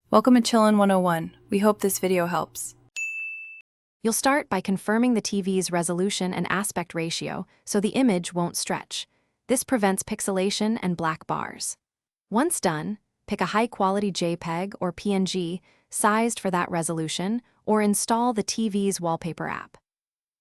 Welcome to Chillin' 101. We hope this video helps. You'll start by confirming the TV's resolution and aspect ratio so the image won't stretch. This prevents pixelation and black bars. Once done, pick a high-quality JPEG or PNG sized for that resolution or install the TV's Wallpaper app.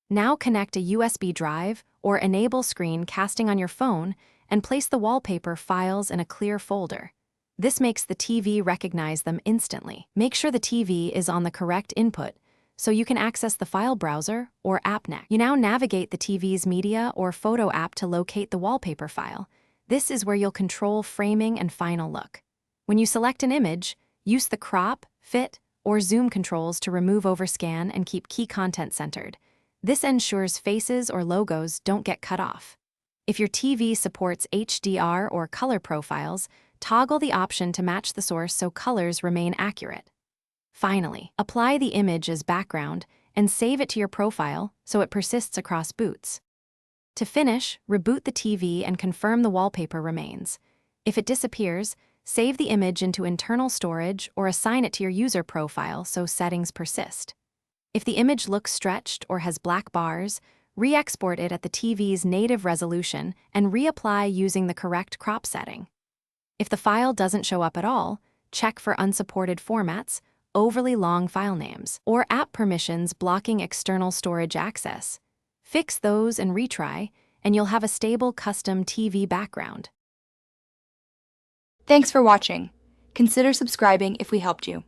Now connect a USB drive or enable screen casting on your phone and place the wallpaper files in a clear folder. This makes the TV recognize them instantly. Make sure the TV is on the correct input so you can access the file browser or app next. You now navigate the TV's media or photo app to locate the wallpaper file. This is where you'll control framing and final look. When you select an image, use the crop, fit, or zoom controls to remove overscan and keep key content centered. This ensures faces or logos don't get cut off. If your TV supports HDR or color profiles, toggle the option to match the source so colors remain accurate. Finally, apply the image as background and save it to your profile so it persists across boots. To finish, reboot the TV and confirm the wallpaper remains. If it disappears, save the image into internal storage or assign it to your user profile so settings persist. If the image looks stretched or has black bars, re-export it at the TV's native resolution and reapply using the correct crop setting. If the file doesn't show up at all, check for unsupported formats, overly long file names, or app permissions blocking external storage access. Fix those and retry, and you'll have a stable custom TV background. Thanks for watching. Consider subscribing if we helped you.